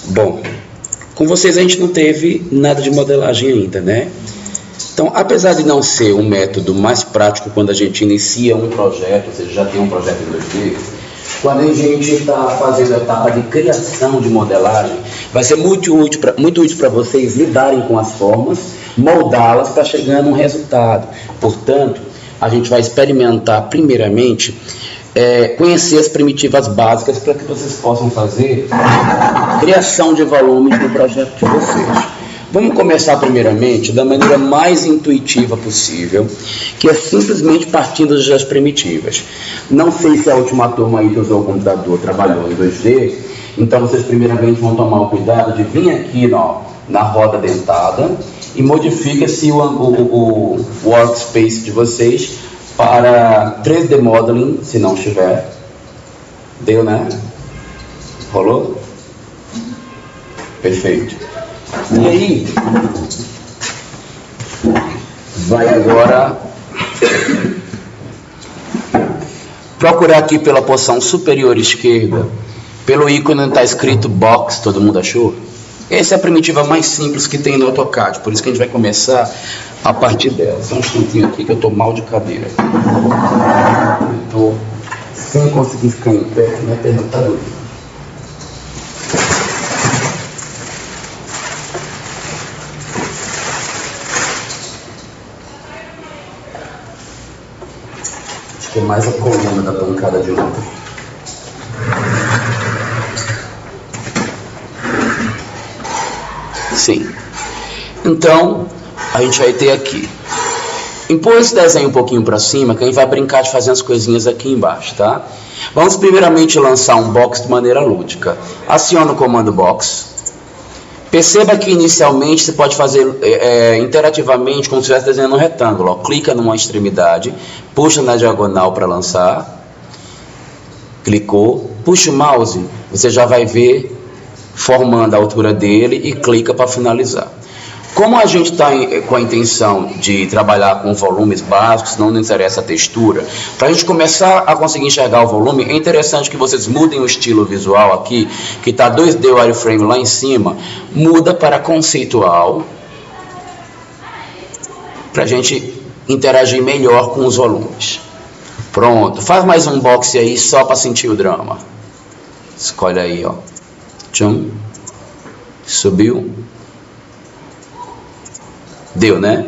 Bom, com vocês a gente não teve nada de modelagem ainda, né? Então, apesar de não ser um método mais prático quando a gente inicia um projeto, ou seja, já tem um projeto em 2D, quando a gente está fazendo a etapa de criação de modelagem, vai ser muito útil para vocês lidarem com as formas, moldá-las para chegar num resultado. Portanto, a gente vai experimentar primeiramente conhecer as primitivas básicas para que vocês possam fazer criação de volumes no projeto de vocês. Vamos começar primeiramente da maneira mais intuitiva possível, que é simplesmente partindo das primitivas. Não sei se a última turma aí que usou o computador trabalhou em 2D, então vocês primeiramente vão tomar o cuidado de vir aqui na roda dentada e modifica-se o workspace de vocês para 3D Modeling, se não estiver. Deu, né? Rolou? Perfeito. E aí, vai agora procurar aqui pela porção superior esquerda, pelo ícone onde está escrito Box, todo mundo achou? Essa é a primitiva mais simples que tem no AutoCAD, por isso que a gente vai começar a partir dela. Só um instantinho aqui que eu estou mal de cadeira. Estou sem conseguir ficar em pé, minha perna está doendo. Acho que é mais a coluna da pancada de ontem. Sim. Então, a gente vai ter aqui. Impõe esse desenho um pouquinho para cima, que a gente vai brincar de fazer as coisinhas aqui embaixo, tá? Vamos primeiramente lançar um box de maneira lúdica. Aciona o comando box. Perceba que inicialmente você pode fazer interativamente como se estivesse desenhando um retângulo. Ó. Clica numa extremidade, puxa na diagonal para lançar, clicou, puxa o mouse, você já vai ver formando a altura dele e clica para finalizar. Como a gente está com a intenção de trabalhar com volumes básicos, não nos interessa a textura, para a gente começar a conseguir enxergar o volume, é interessante que vocês mudem o estilo visual aqui, que está 2D wireframe lá em cima, muda para conceitual, para a gente interagir melhor com os volumes. Pronto, faz mais um box aí só para sentir o drama. Escolhe aí, ó. Tchum. Subiu. Deu, né?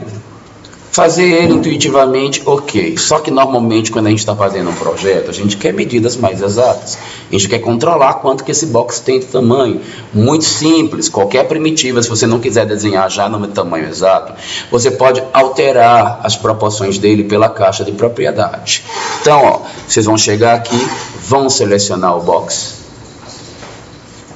Fazer ele intuitivamente, ok. Só que normalmente quando a gente está fazendo um projeto, a gente quer medidas mais exatas. A gente quer controlar quanto que esse box tem de tamanho. Muito simples, qualquer primitiva, se você não quiser desenhar já no tamanho exato, você pode alterar as proporções dele pela caixa de propriedade. Então, ó, vocês vão chegar aqui, vão selecionar o box.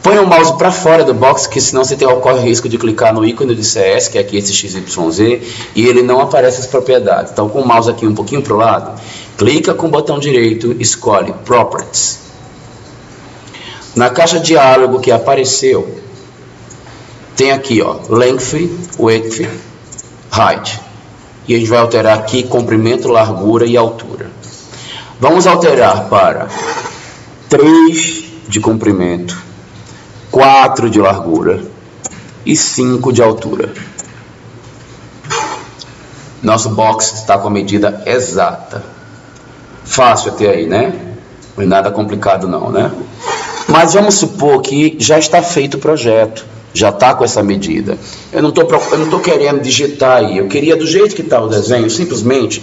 Põe o mouse para fora do box, que senão você ocorre o risco de clicar no ícone de CS, que é aqui esse XYZ, e ele não aparece as propriedades. Então, com o mouse aqui um pouquinho para o lado, clica com o botão direito, escolhe Properties. Na caixa de diálogo que apareceu, tem aqui, ó, Length, Width, Height. E a gente vai alterar aqui comprimento, largura e altura. Vamos alterar para 3 de comprimento, 4 de largura e 5 de altura. Nosso box está com a medida exata. Fácil até aí, né? Não é nada complicado não, né? Mas vamos supor que já está feito o projeto. Já está com essa medida. Eu não estou querendo digitar aí. Eu queria do jeito que está o desenho, simplesmente.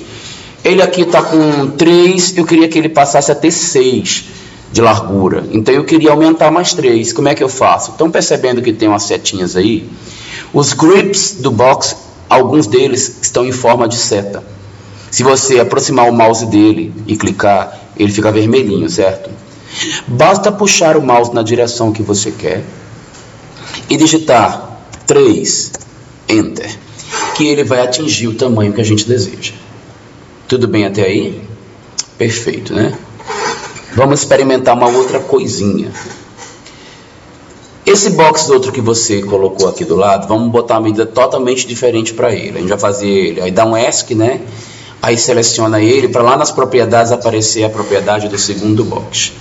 Ele aqui está com 3, eu queria que ele passasse a ter 6. De largura, então eu queria aumentar mais 3, como é que eu faço? Estão percebendo que tem umas setinhas aí? Os grips do box, alguns deles estão em forma de seta. Se você aproximar o mouse dele e clicar, ele fica vermelhinho, certo? Basta puxar o mouse na direção que você quer e digitar 3, Enter, que ele vai atingir o tamanho que a gente deseja. Tudo bem até aí? Perfeito, né? Vamos experimentar uma outra coisinha. Esse box outro que você colocou aqui do lado, vamos botar uma medida totalmente diferente para ele. A gente vai fazer ele, aí dá um ESC, né? Aí seleciona ele, para lá nas propriedades aparecer a propriedade do segundo box.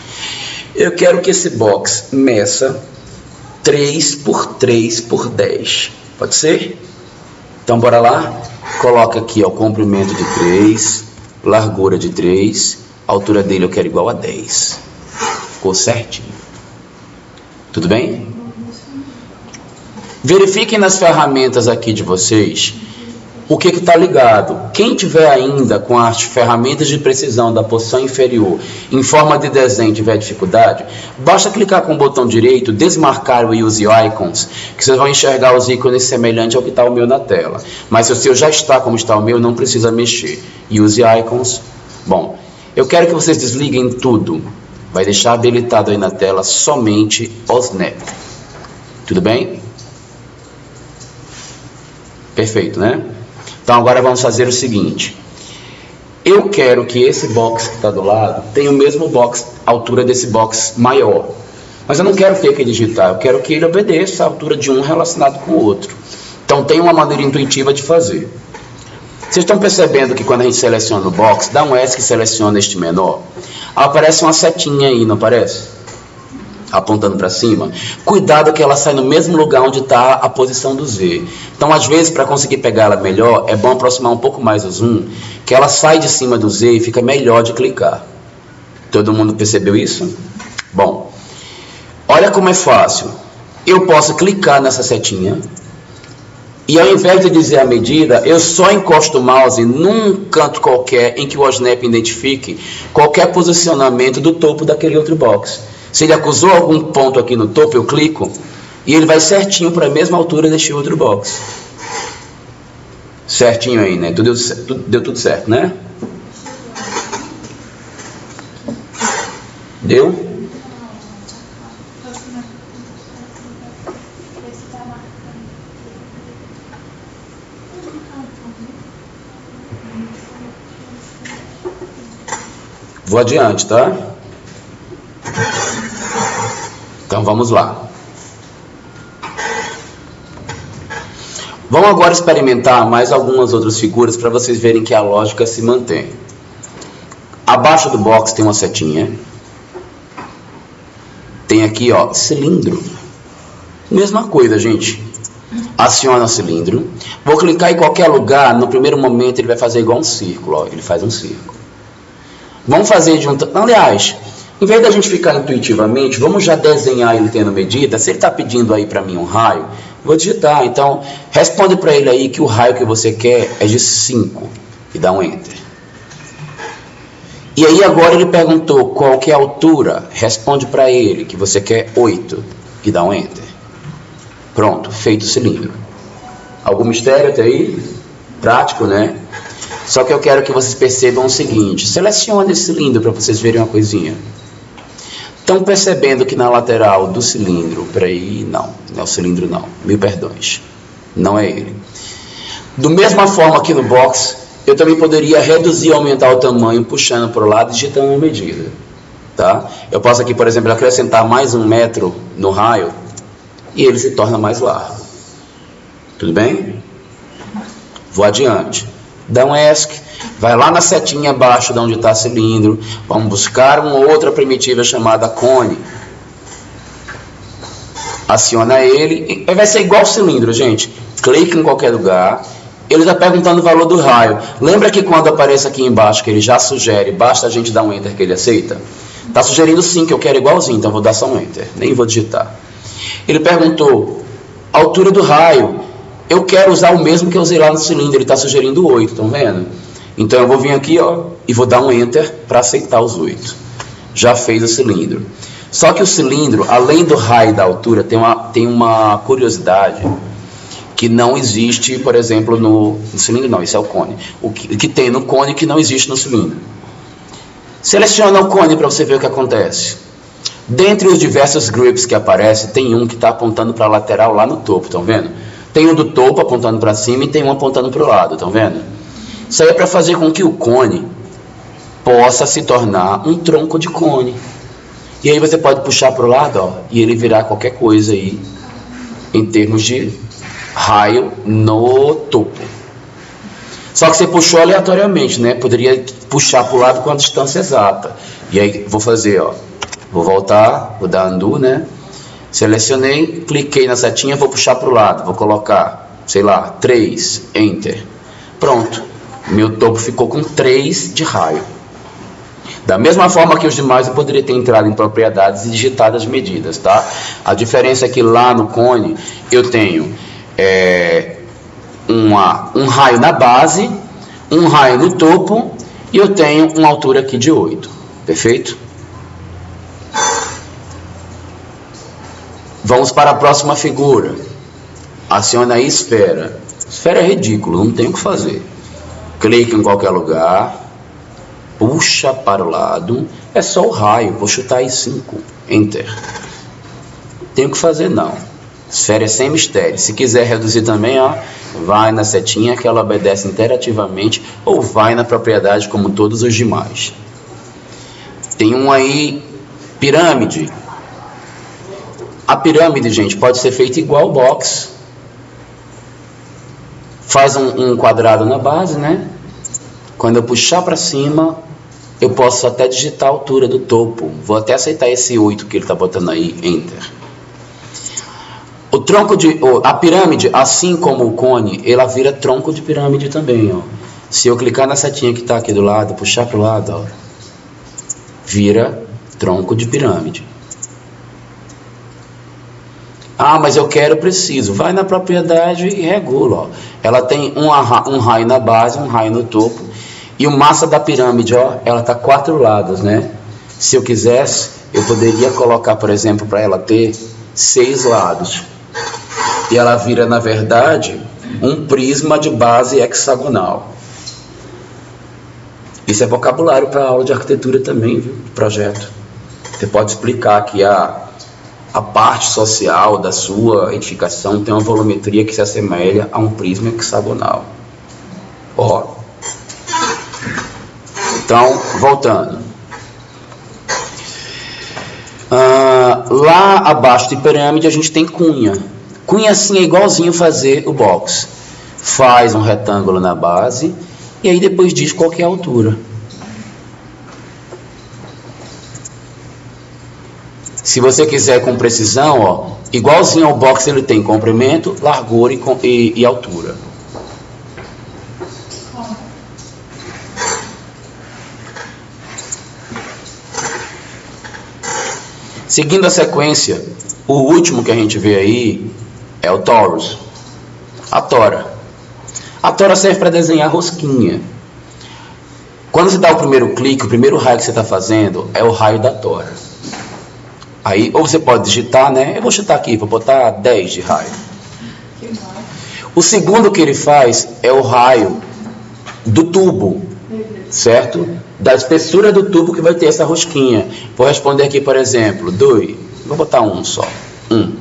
Eu quero que esse box meça 3 por 3 por 10. Pode ser? Então, bora lá? Coloca aqui, ó, o comprimento de 3, largura de 3, a altura dele eu quero igual a 10. Ficou certinho. Tudo bem? Verifiquem nas ferramentas aqui de vocês o que está ligado. Quem tiver ainda com as ferramentas de precisão da posição inferior em forma de desenho tiver dificuldade, basta clicar com o botão direito, desmarcar o Use Icons, que vocês vão enxergar os ícones semelhantes ao que está o meu na tela. Mas se o seu já está como está o meu, não precisa mexer. Use Icons. Bom, eu quero que vocês desliguem tudo. Vai deixar habilitado aí na tela somente o Snap. Tudo bem? Perfeito, né? Então agora vamos fazer o seguinte. Eu quero que esse box que está do lado tenha o mesmo box, altura desse box maior. Mas eu não quero ter que digitar, eu quero que ele obedeça a altura de um relacionado com o outro. Então tem uma maneira intuitiva de fazer. Vocês estão percebendo que quando a gente seleciona o box, dá um S que seleciona este menor, aparece uma setinha aí, não aparece? Apontando para cima. Cuidado que ela sai no mesmo lugar onde está a posição do Z. Então, às vezes, para conseguir pegar ela melhor, é bom aproximar um pouco mais o zoom, que ela sai de cima do Z e fica melhor de clicar. Todo mundo percebeu isso? Bom, olha como é fácil. Eu posso clicar nessa setinha e ao invés de dizer a medida, eu só encosto o mouse num canto qualquer em que o Snap identifique qualquer posicionamento do topo daquele outro box. Se ele acusou algum ponto aqui no topo, eu clico e ele vai certinho para a mesma altura deste outro box. Certinho aí, né? Deu tudo certo, né? Deu? Vou adiante, tá? Então vamos lá. Vamos agora experimentar mais algumas outras figuras para vocês verem que a lógica se mantém. Abaixo do box tem uma setinha. Tem aqui, ó, cilindro. Mesma coisa, gente. Aciona o cilindro. Vou clicar em qualquer lugar, no primeiro momento ele vai fazer igual um círculo, ó, ele faz um círculo. Vamos fazer de um... Aliás, em vez da gente ficar intuitivamente, vamos já desenhar ele tendo medida. Se ele está pedindo aí para mim um raio, vou digitar. Então, responde para ele aí que o raio que você quer é de 5 e dá um Enter. E aí agora ele perguntou qual que é a altura. Responde para ele que você quer 8 e dá um Enter. Pronto, feito o cilindro. Algum mistério até aí? Prático, né? Só que eu quero que vocês percebam o seguinte. Selecione esse cilindro para vocês verem uma coisinha. Estão percebendo que na lateral do cilindro, peraí, não é o cilindro não, mil perdões, não é ele. Do mesma forma aqui no box, eu também poderia reduzir ou aumentar o tamanho, puxando para o lado e digitando uma medida. Tá? Eu posso aqui, por exemplo, acrescentar mais 1 metro no raio e ele se torna mais largo. Tudo bem? Vou adiante. Dá um ESC, vai lá na setinha abaixo de onde está cilindro, vamos buscar uma outra primitiva chamada cone. Aciona ele, e vai ser igual ao cilindro, gente. Clique em qualquer lugar, ele está perguntando o valor do raio. Lembra que quando aparece aqui embaixo, que ele já sugere, basta a gente dar um Enter que ele aceita? Está sugerindo sim, que eu quero igualzinho, então vou dar só um Enter, nem vou digitar. Ele perguntou a altura do raio. Eu quero usar o mesmo que eu usei lá no cilindro, ele está sugerindo 8, estão vendo? Então eu vou vir aqui, ó, e vou dar um Enter para aceitar os 8. Já fez o cilindro. Só que o cilindro, além do raio e da altura, tem uma curiosidade que não existe, por exemplo, no cilindro não, isso é o cone. O que tem no cone que não existe no cilindro. Seleciona o cone para você ver o que acontece. Dentre os diversos grips que aparecem, tem um que está apontando para a lateral lá no topo, estão vendo? Tem um do topo apontando para cima e tem um apontando para o lado, estão vendo? Isso aí é para fazer com que o cone possa se tornar um tronco de cone. E aí você pode puxar para o lado, ó, e ele virar qualquer coisa aí, em termos de raio no topo. Só que você puxou aleatoriamente, né? Poderia puxar para o lado com a distância exata. E aí vou fazer, ó, vou voltar, vou dar undo, né? Selecionei, cliquei na setinha, vou puxar para o lado, vou colocar, sei lá, 3, Enter. Pronto, meu topo ficou com 3 de raio. Da mesma forma que os demais, eu poderia ter entrado em propriedades e digitado as medidas, tá? A diferença é que lá no cone, eu tenho um raio na base, um raio no topo, e eu tenho uma altura aqui de 8, perfeito? Vamos para a próxima figura. Aciona a esfera. Esfera é ridículo, não tem o que fazer. Clique em qualquer lugar, puxa para o lado, é só o raio, vou chutar aí 5, Enter. Não tem o que fazer não. Esfera é sem mistério. Se quiser reduzir também, ó, vai na setinha que ela obedece interativamente, ou vai na propriedade como todos os demais. Tem um aí, pirâmide. A pirâmide, gente, pode ser feita igual o box. Faz um quadrado na base, né? Quando eu puxar para cima, eu posso até digitar a altura do topo. Vou até aceitar esse 8 que ele está botando aí, Enter. A pirâmide, assim como o cone, ela vira tronco de pirâmide também, ó. Se eu clicar na setinha que está aqui do lado, puxar para o lado, ó, vira tronco de pirâmide. Ah, mas eu preciso. Vai na propriedade e regula, ó. Ela tem um raio na base, um raio no topo. E o massa da pirâmide, ó, ela tá 4 lados, né? Se eu quisesse, eu poderia colocar, por exemplo, para ela ter 6 lados. E ela vira, na verdade, um prisma de base hexagonal. Isso é vocabulário para aula de arquitetura também, viu? Projeto. Você pode explicar que a parte social da sua edificação tem uma volumetria que se assemelha a um prisma hexagonal. Ó. Então, voltando. Lá abaixo de pirâmide a gente tem cunha. Cunha assim é igualzinho fazer o box. Faz um retângulo na base e aí depois diz qual que é a altura. Se você quiser com precisão, ó, igualzinho ao box ele tem comprimento, largura e altura. Seguindo a sequência, o último que a gente vê aí é o torus, a tora. A tora serve para desenhar rosquinha. Quando você dá o primeiro clique, o primeiro raio que você está fazendo é o raio da tora. Aí, ou você pode digitar, né? Eu vou chutar aqui, vou botar 10 de raio. O segundo que ele faz é o raio do tubo, certo? Da espessura do tubo que vai ter essa rosquinha. Vou responder aqui, por exemplo, 2. Vou botar 1 só. 1.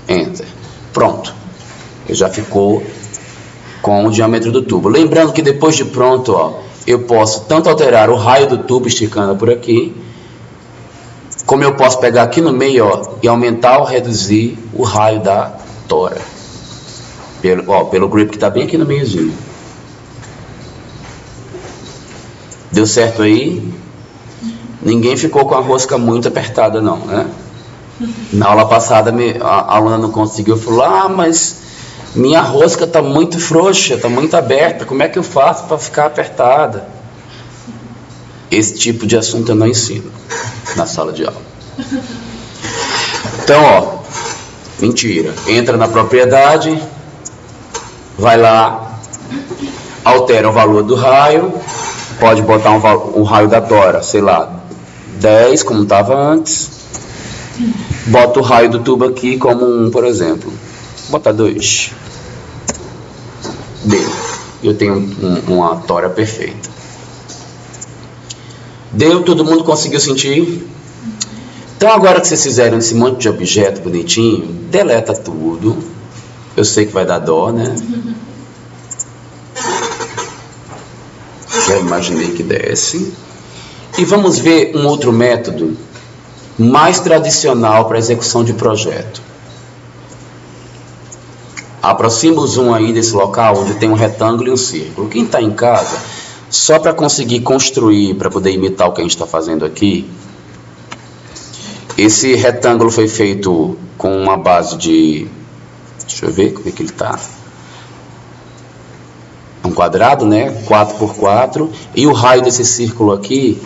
Enter. Pronto. Ele já ficou com o diâmetro do tubo. Lembrando que depois de pronto, ó, eu posso tanto alterar o raio do tubo esticando por aqui, como eu posso pegar aqui no meio, ó, e aumentar ou reduzir o raio da tora. Pelo grip que está bem aqui no meiozinho. Deu certo aí? Ninguém ficou com a rosca muito apertada não, né? Na aula passada a aluna não conseguiu, falou, mas minha rosca está muito frouxa, está muito aberta, como é que eu faço para ficar apertada? Esse tipo de assunto eu não ensino na sala de aula. Então, ó, mentira. Entra na propriedade, vai lá, altera o valor do raio, pode botar um raio da tora, sei lá, 10, como estava antes. Bota o raio do tubo aqui como 1, por exemplo. Bota 2. Deu. Eu tenho uma tora perfeita. Deu, todo mundo conseguiu sentir? Então agora que vocês fizeram esse monte de objeto bonitinho, deleta tudo. Eu sei que vai dar dó, né? Já imaginei que desse. E vamos ver um outro método mais tradicional para execução de projeto. Aproxima o zoom aí desse local onde tem um retângulo e um círculo. Quem está em casa, só para conseguir construir, para poder imitar o que a gente está fazendo aqui, Esse retângulo foi feito com uma base de... Deixa eu ver como é que ele está. Um quadrado, né? 4 por 4. E o raio desse círculo aqui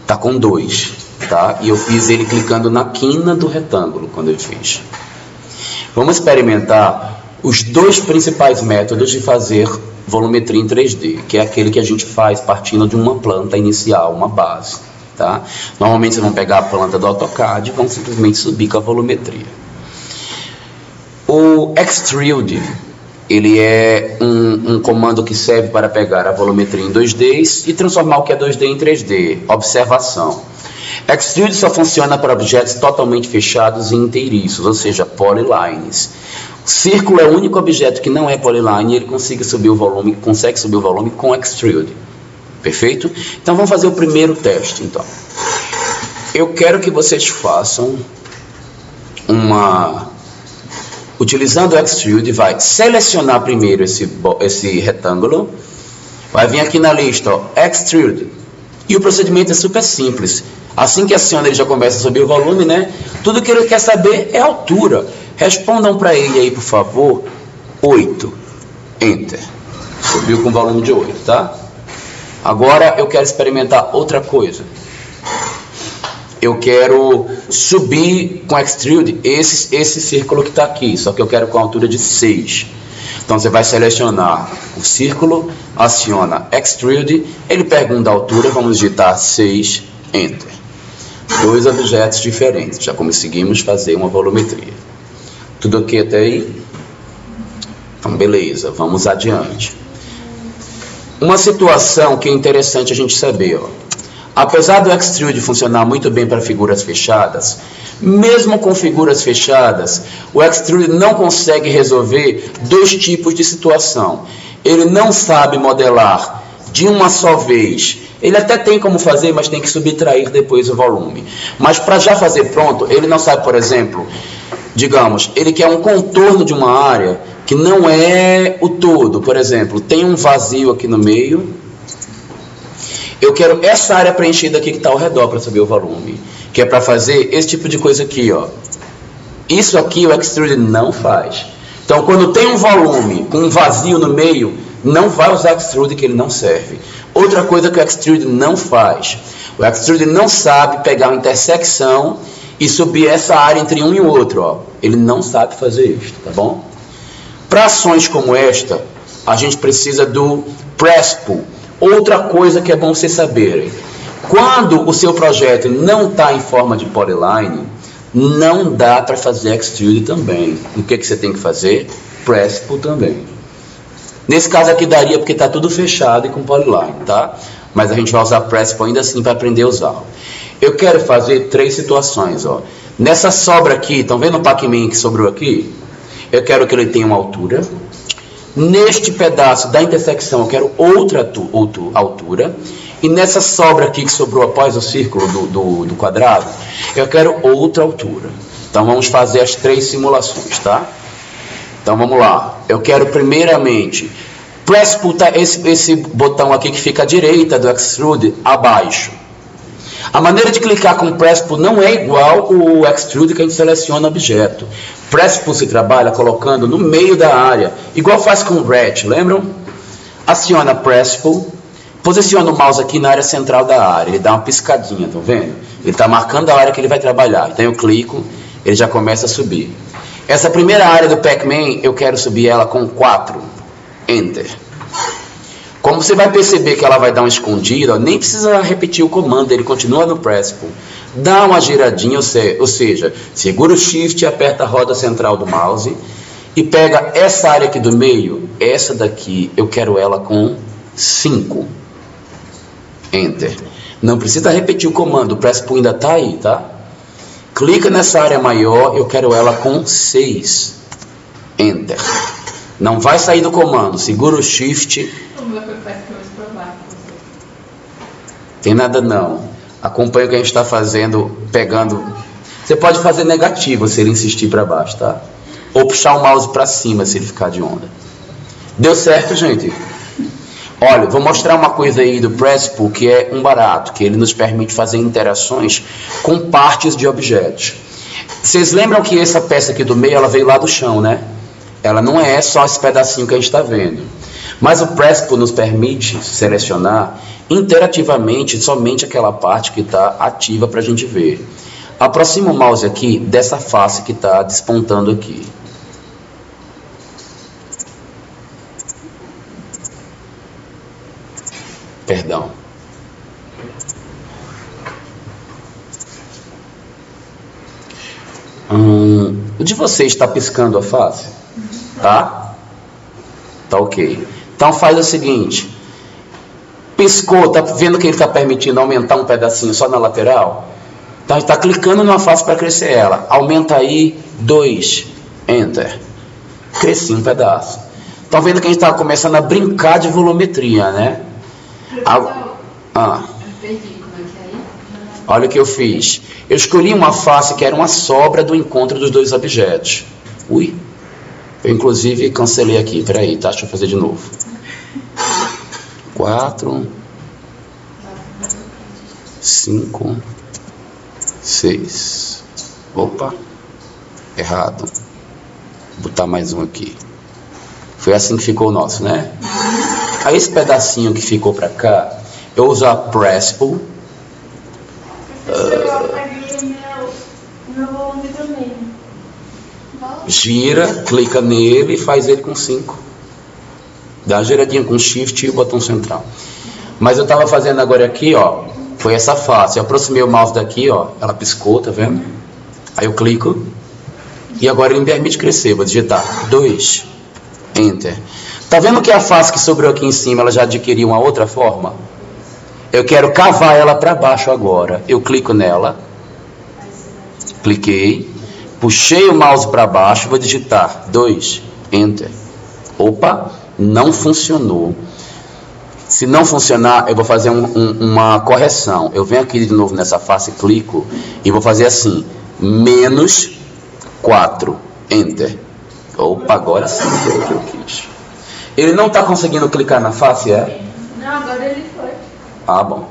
está com 2. Tá? E eu fiz ele clicando na quina do retângulo quando eu fiz. Vamos experimentar os dois principais métodos de fazer volumetria em 3D, que é aquele que a gente faz partindo de uma planta inicial, uma base. Tá? Normalmente vocês vão pegar a planta do AutoCAD e vão simplesmente subir com a volumetria. O Extrude, ele é um comando que serve para pegar a volumetria em 2D e transformar o que é 2D em 3D. Observação. Extrude só funciona para objetos totalmente fechados e inteiriços, ou seja, polylines. O círculo é o único objeto que não é polyline e ele consegue subir o volume com Extrude. Perfeito? Então vamos fazer o primeiro teste. Então, eu quero que vocês façam utilizando o Extrude, vai selecionar primeiro esse retângulo, vai vir aqui na lista, ó, Extrude, e o procedimento é super simples. Assim que aciona, ele já começa a subir o volume, né? Tudo que ele quer saber é a altura. Respondam para ele aí, por favor, 8. Enter. Subiu com volume de 8, tá? Agora eu quero experimentar outra coisa. Eu quero subir com Extrude esse círculo que está aqui, só que eu quero com a altura de 6. Então você vai selecionar o círculo, aciona Extrude, ele pergunta a altura, vamos digitar 6, Enter. Dois objetos diferentes, já conseguimos fazer uma volumetria. Tudo ok até aí? Então beleza, vamos adiante. Uma situação que é interessante a gente saber, ó. Apesar do Extrude funcionar muito bem para figuras fechadas, mesmo com figuras fechadas, o Extrude não consegue resolver dois tipos de situação. Ele não sabe modelar de uma só vez. Ele até tem como fazer, mas tem que subtrair depois o volume. Mas para já fazer pronto, ele não sabe, por exemplo, digamos, ele quer um contorno de uma área que não é o todo. Por exemplo, tem um vazio aqui no meio. Eu quero essa área preenchida aqui que está ao redor para saber o volume. Que é para fazer esse tipo de coisa aqui, ó. Isso aqui o Extrude não faz. Então, quando tem um volume com um vazio no meio, não vai usar Extrude, que ele não serve. Outra coisa que o Extrude não faz. O Extrude não sabe pegar uma intersecção e subir essa área entre um e o outro, ó. Ele não sabe fazer isso, tá bom? Para ações como esta, a gente precisa do Press-Pull. Outra coisa que é bom vocês saberem, quando o seu projeto não está em forma de polyline, não dá para fazer Extrude também. O que você tem que fazer? Press-Pull também. Nesse caso aqui daria porque está tudo fechado e com polyline, tá? Mas a gente vai usar Press-Pull ainda assim para aprender a usar. Eu quero fazer 3 situações, ó. Nessa sobra aqui, estão vendo o Pac-Man que sobrou aqui? Eu quero que ele tenha uma altura. Neste pedaço da intersecção eu quero outra altura. E nessa sobra aqui que sobrou após o círculo do quadrado, eu quero outra altura. Então vamos fazer as 3 simulações, tá? Então vamos lá. Eu quero primeiramente Press-Pull, esse botão aqui que fica à direita do Extrude, abaixo. A maneira de clicar com Press-Pull não é igual o Extrude que a gente seleciona objeto. Press-Pull se trabalha colocando no meio da área, igual faz com o Ratchet, lembram? Aciona Press-Pull, posiciona o mouse aqui na área central da área, ele dá uma piscadinha, estão vendo? Ele está marcando a área que ele vai trabalhar. Então eu clico, ele já começa a subir. Essa primeira área do Pac-Man, eu quero subir ela com 4. Enter. Como você vai perceber que ela vai dar uma escondida, nem precisa repetir o comando, ele continua no Press-Pull. Dá uma giradinha, ou seja, segura o Shift e aperta a roda central do mouse e pega essa área aqui do meio, essa daqui, eu quero ela com 5. Enter. Não precisa repetir o comando, o Press-Pull ainda está aí, tá? Clica nessa área maior, eu quero ela com 6. Enter. Não vai sair do comando, segura o Shift. Tem nada não. Acompanha o que a gente está fazendo, pegando. Você pode fazer negativo se ele insistir para baixo, tá? Ou puxar o mouse para cima se ele ficar de onda. Deu certo, gente? Olha, vou mostrar uma coisa aí do Principle que é um barato, que ele nos permite fazer interações com partes de objetos. Vocês lembram que essa peça aqui do meio, ela veio lá do chão, né? Ela não é só esse pedacinho que a gente está vendo. Mas o Principle nos permite selecionar interativamente somente aquela parte que está ativa para a gente ver. Aproxima o mouse aqui dessa face que está despontando aqui. Perdão. O de vocês está piscando a face? Tá? Tá ok. Então faz o seguinte. Piscou, tá vendo que ele está permitindo aumentar um pedacinho só na lateral? Então a gente está clicando numa face para crescer ela. Aumenta aí 2. Enter. Cresci um pedaço. Estão vendo que a gente está começando a brincar de volumetria, né? Olha o que eu fiz. Eu escolhi uma face que era uma sobra do encontro dos dois objetos. Ui. Eu inclusive cancelei aqui. Peraí, tá? Deixa eu fazer de novo. 4, 5, 6. Opa. Errado. Vou botar mais um aqui. Foi assim que ficou o nosso, né? Aí esse pedacinho que ficou para cá, eu uso a Principle. Gira, clica nele e faz ele com 5. Dá uma giradinha com Shift e o botão central. Mas eu estava fazendo agora aqui, ó. Foi essa face. Eu aproximei o mouse daqui, ó. Ela piscou, tá vendo? Aí eu clico. E agora ele me permite crescer. Vou digitar 2. Enter. Tá vendo que a face que sobrou aqui em cima, ela já adquiriu uma outra forma? Eu quero cavar ela para baixo agora. Eu clico nela. Cliquei. Puxei o mouse para baixo. Vou digitar 2. Enter. Opa, não funcionou. Se não funcionar, eu vou fazer uma correção. Eu venho aqui de novo nessa face, clico. E vou fazer assim. Menos 4. Enter. Opa, agora sim foi o que eu quis. Ele não está conseguindo clicar na face, é? Não, agora ele foi. Ah, bom.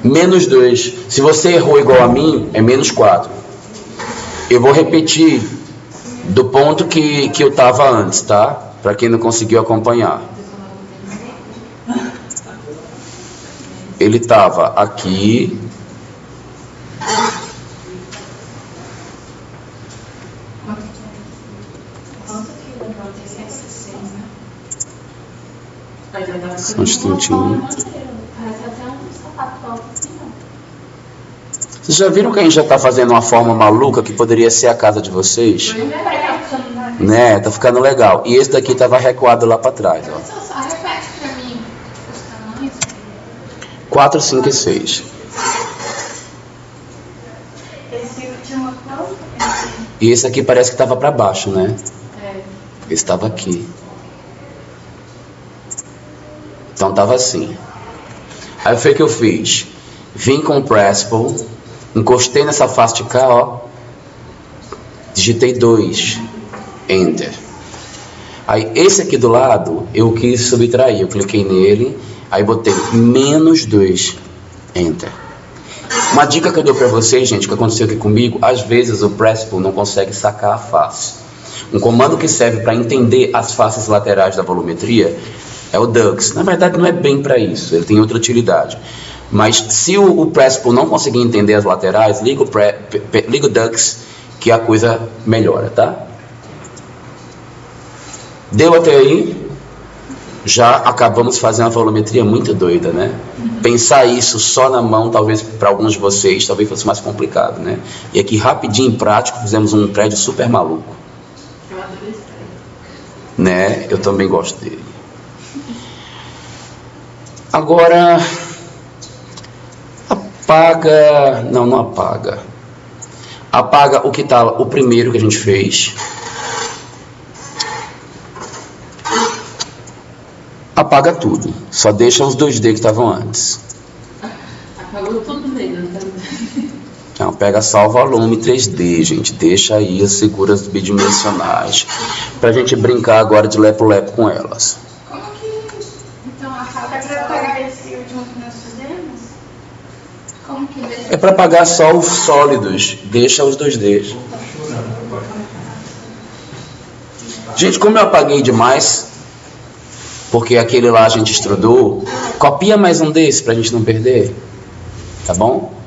Menos 2. Se você errou igual a mim, é menos 4. Eu vou repetir do ponto que eu estava antes, tá? Para quem não conseguiu acompanhar. Ele estava aqui. Só um instantinho. Vocês já viram que a gente já está fazendo uma forma maluca que poderia ser a casa de vocês? Né? Tá ficando legal. E esse daqui estava recuado lá para trás, ó. Só repete para mim os tamanhos. 4, 5 e 6. Esse tinha uma cor? E esse aqui parece que estava para baixo, né? É. Esse estava aqui. Então estava assim. Aí foi o que eu fiz. Vim com o Principle, encostei nessa face de cá, ó. Digitei 2. Enter. Aí esse aqui do lado, eu quis subtrair. Eu cliquei nele, aí botei menos 2. Enter. Uma dica que eu dou para vocês, gente, que aconteceu aqui comigo, às vezes o Principle não consegue sacar a face. Um comando que serve para entender as faces laterais da volumetria é o Dux. Na verdade não é bem para isso, ele tem outra utilidade. Mas se o Principle não conseguir entender as laterais, liga o Dux que a coisa melhora, tá? Deu até aí? Já acabamos fazendo uma volumetria muito doida, né? Pensar isso só na mão, talvez para alguns de vocês, talvez fosse mais complicado, né? E aqui rapidinho, prático, fizemos um prédio super maluco. Eu adorei esse prédio. Né? Eu também gosto dele. Agora, apaga, não apaga. Apaga o que tá, o primeiro que a gente fez. Apaga tudo. Só deixa os 2D que estavam antes. Apagou tudo mesmo. Então, pega só o volume 3D, gente. Deixa aí as figuras bidimensionais. Pra gente brincar agora de lepo-lepo com elas. Como que... Então, a falta é pra pagar esse último que nós fizemos? Como que... É para pagar só os sólidos. Deixa os 2Ds. Gente, como eu apaguei demais, porque aquele lá a gente estudou, copia mais um desse pra gente não perder. Tá bom?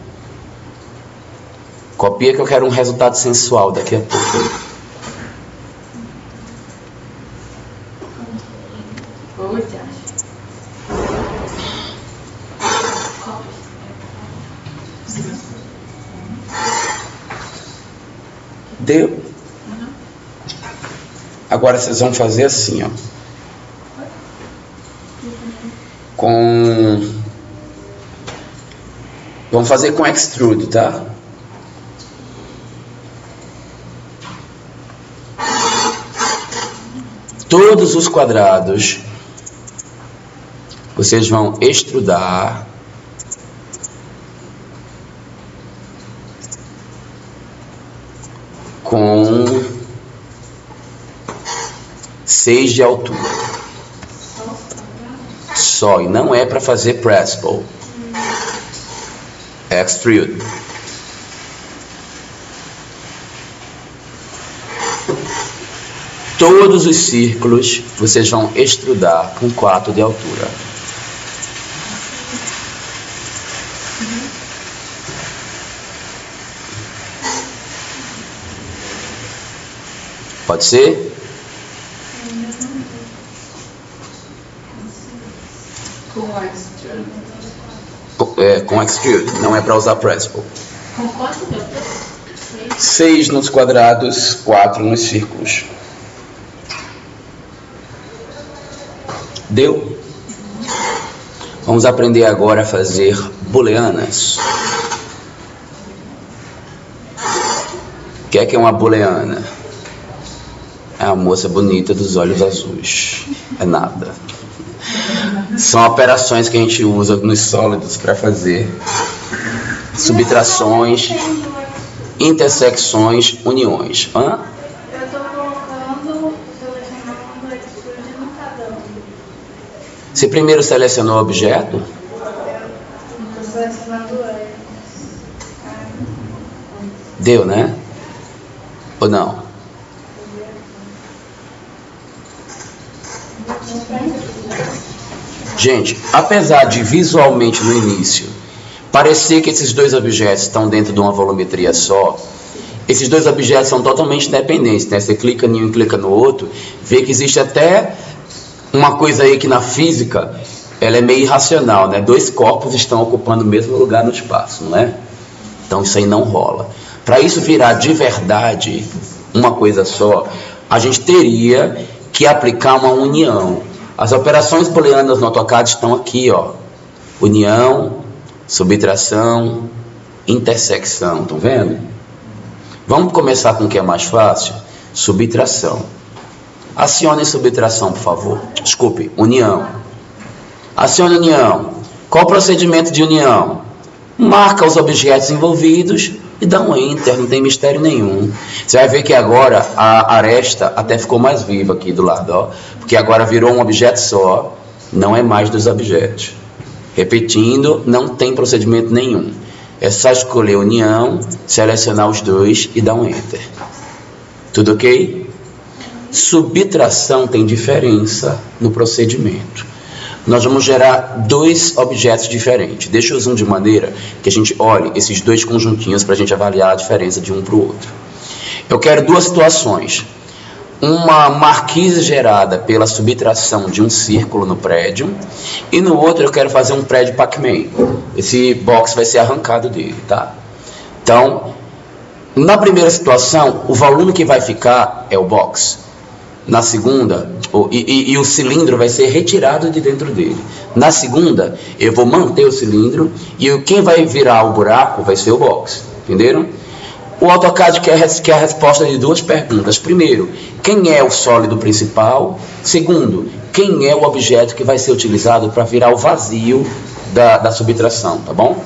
Copia que eu quero um resultado sensual daqui a pouco. Deu? Agora vocês vão fazer assim, ó. Vamos fazer com extrude, tá? Todos os quadrados vocês vão extrudar com 6 de altura. Só, e não é para fazer press pull. Extrude. Todos os círculos vocês vão extrudar com 4 de altura. Pode ser? Com extrude, não é para usar press pull. Com quanto deu? 6 nos quadrados, 4 nos círculos. Deu? Vamos aprender agora a fazer booleanas. O que é uma booleana? É a moça bonita dos olhos azuis. É nada. São operações que a gente usa nos sólidos para fazer subtrações, intersecções, uniões. Eu estou colocando, selecionando o extrude no cada um. Você primeiro selecionou o objeto? Estou selecionando eles. Deu, né? Ou não? Gente, apesar de visualmente no início parecer que esses dois objetos estão dentro de uma volumetria só, esses dois objetos são totalmente independentes, né? Você clica em um e clica no outro, vê que existe até uma coisa aí que na física ela é meio irracional, né? Dois corpos estão ocupando o mesmo lugar no espaço, não é? Então isso aí não rola. Para isso virar de verdade uma coisa só, a gente teria que aplicar uma união. As operações booleanas no AutoCAD estão aqui, ó. União, subtração, intersecção, estão vendo? Vamos começar com o que é mais fácil? Subtração. Acione subtração, por favor. Desculpe, união. Acione união. Qual o procedimento de união? Marca os objetos envolvidos e dá um enter, não tem mistério nenhum. Você vai ver que agora a aresta até ficou mais viva aqui do lado, ó, porque agora virou um objeto só, não é mais dos objetos. Repetindo, não tem procedimento nenhum. É só escolher união, selecionar os dois e dar um enter. Tudo ok? Subtração tem diferença no procedimento. Nós vamos gerar dois objetos diferentes. Deixa eu zoom de maneira que a gente olhe esses dois conjuntinhos para a gente avaliar a diferença de um para o outro. Eu quero duas situações. Uma marquise gerada pela subtração de um círculo no prédio, e no outro eu quero fazer um prédio Pac-Man. Esse box vai ser arrancado dele, tá? Então, na primeira situação, o volume que vai ficar é o box. Na segunda, e o cilindro vai ser retirado de dentro dele. Na segunda, eu vou manter o cilindro e quem vai virar o buraco vai ser o box. Entenderam? O AutoCAD quer a resposta de duas perguntas. Primeiro, quem é o sólido principal? Segundo, quem é o objeto que vai ser utilizado para virar o vazio da subtração, tá bom?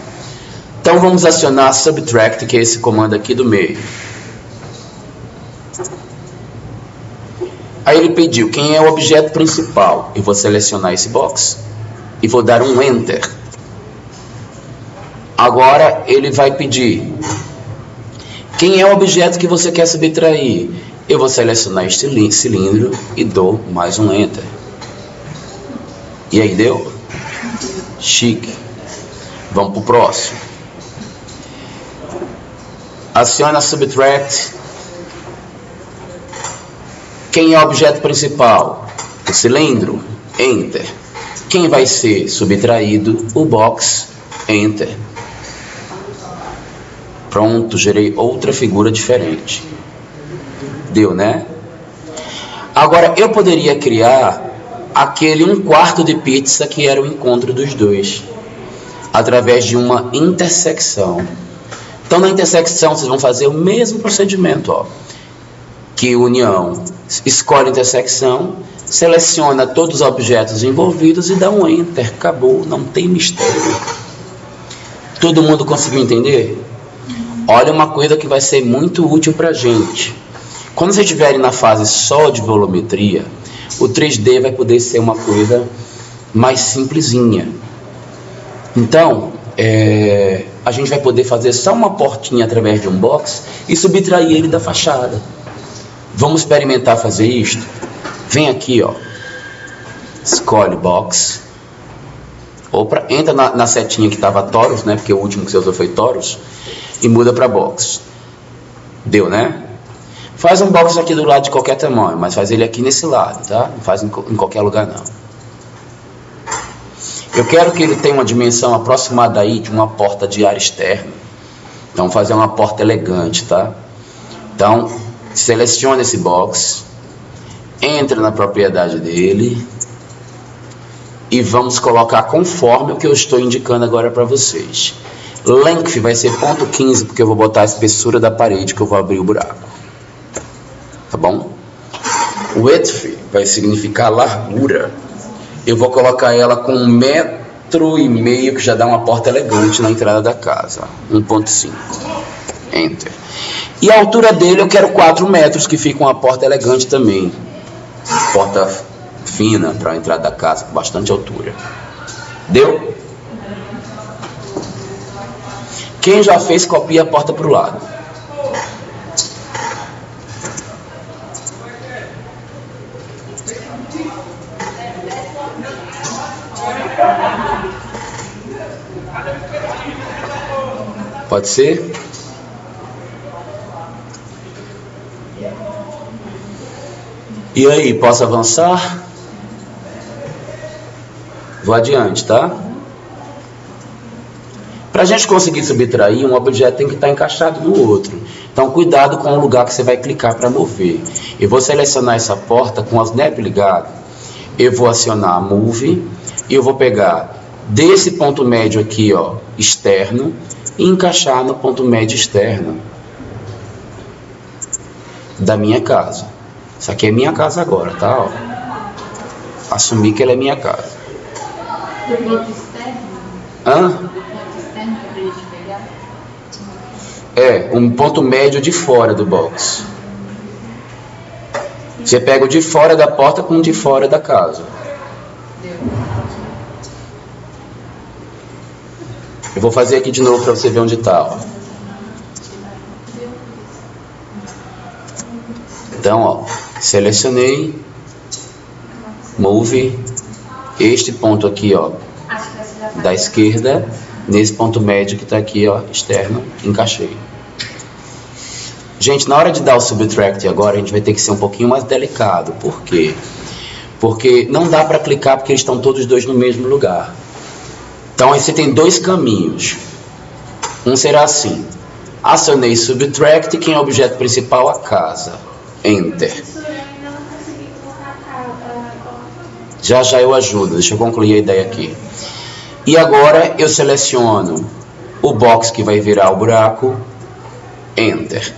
Então vamos acionar subtract, que é esse comando aqui do meio. Aí ele pediu quem é o objeto principal. Eu vou selecionar esse box e vou dar um enter. Agora ele vai pedir quem é o objeto que você quer subtrair. Eu vou selecionar este cilindro e dou mais um enter. E aí, deu? Chique. Vamos para o próximo. Aciona subtract. Quem é o objeto principal? O cilindro. Enter. Quem vai ser subtraído? O box. Enter. Pronto, gerei outra figura diferente. Deu, né? Agora, eu poderia criar aquele 1/4 de pizza que era o encontro dos dois, através de uma intersecção. Então, na intersecção, vocês vão fazer o mesmo procedimento, ó. Que união. Escolhe a intersecção, seleciona todos os objetos envolvidos e dá um enter. Acabou, não tem mistério. Todo mundo conseguiu entender? Olha uma coisa que vai ser muito útil para a gente. Quando vocês estiverem na fase só de volumetria, o 3D vai poder ser uma coisa mais simplesinha. Então, a gente vai poder fazer só uma portinha através de um box e subtrair ele da fachada. Vamos experimentar fazer isto? Vem aqui, ó. Escolhe box. Entra na setinha que estava Torus, né? Porque o último que você usou foi Torus. E muda para box. Deu, né? Faz um box aqui do lado de qualquer tamanho, mas faz ele aqui nesse lado, tá? Não faz em qualquer lugar, não. Eu quero que ele tenha uma dimensão aproximada aí de uma porta de ar externo. Então, fazer uma porta elegante, tá? Então, selecione esse box. Entra na propriedade dele. E vamos colocar conforme o que eu estou indicando agora para vocês. Length vai ser 0,15, porque eu vou botar a espessura da parede que eu vou abrir o buraco. Tá bom? Width vai significar largura. Eu vou colocar ela com 1,5 metro, que já dá uma porta elegante na entrada da casa. 1,5. Enter. E a altura dele eu quero 4 metros, que fica uma porta elegante também. Porta fina para a entrada da casa, com bastante altura. Deu? Quem já fez, copia a porta para o lado. Pode ser? E aí, posso avançar? Vou adiante, tá? Para a gente conseguir subtrair, um objeto tem que estar encaixado no outro. Então, cuidado com o lugar que você vai clicar para mover. Eu vou selecionar essa porta com o snap ligado. Eu vou acionar a Move e eu vou pegar desse ponto médio aqui, ó, externo, e encaixar no ponto médio externo da minha casa. Isso aqui é minha casa agora, tá? Ó. Assumir que ela é minha casa. Do ponto externo? Hã? Um ponto médio de fora do box. Você pega o de fora da porta com o de fora da casa. Eu vou fazer aqui de novo para você ver onde está. Ó. Então, ó, selecionei, Move, este ponto aqui, ó, da esquerda, nesse ponto médio que está aqui, ó, externo, encaixei. Gente, na hora de dar o subtract agora, a gente vai ter que ser um pouquinho mais delicado. Por quê? Porque não dá para clicar porque eles estão todos dois no mesmo lugar. Então, aí você tem dois caminhos. Um será assim. Acionei subtract, quem é o objeto principal? A casa. Enter. Já eu ajudo. Deixa eu concluir a ideia aqui. E agora eu seleciono o box que vai virar o buraco. Enter.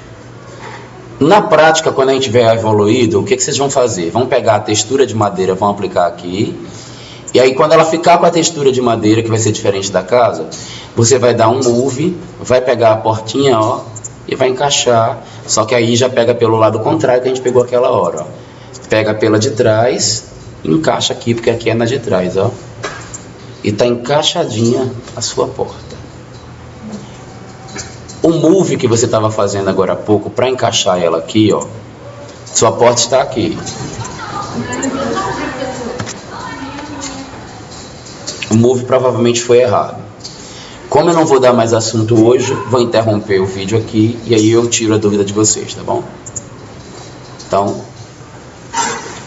Na prática, quando a gente tiver evoluído, o que vocês vão fazer? Vão pegar a textura de madeira, vão aplicar aqui E aí quando ela ficar com a textura de madeira, que vai ser diferente da casa, você vai dar um move, vai pegar a portinha, ó, e vai encaixar, só que aí já pega pelo lado contrário que a gente pegou aquela hora, ó. Pega pela de trás, encaixa aqui, porque aqui é na de trás, ó. E tá encaixadinha a sua porta. O move que você estava fazendo agora há pouco, para encaixar ela aqui, ó, sua porta está aqui. O move provavelmente foi errado. Como eu não vou dar mais assunto hoje, vou interromper o vídeo aqui e aí eu tiro a dúvida de vocês, tá bom? Então,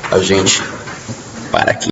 a gente para aqui.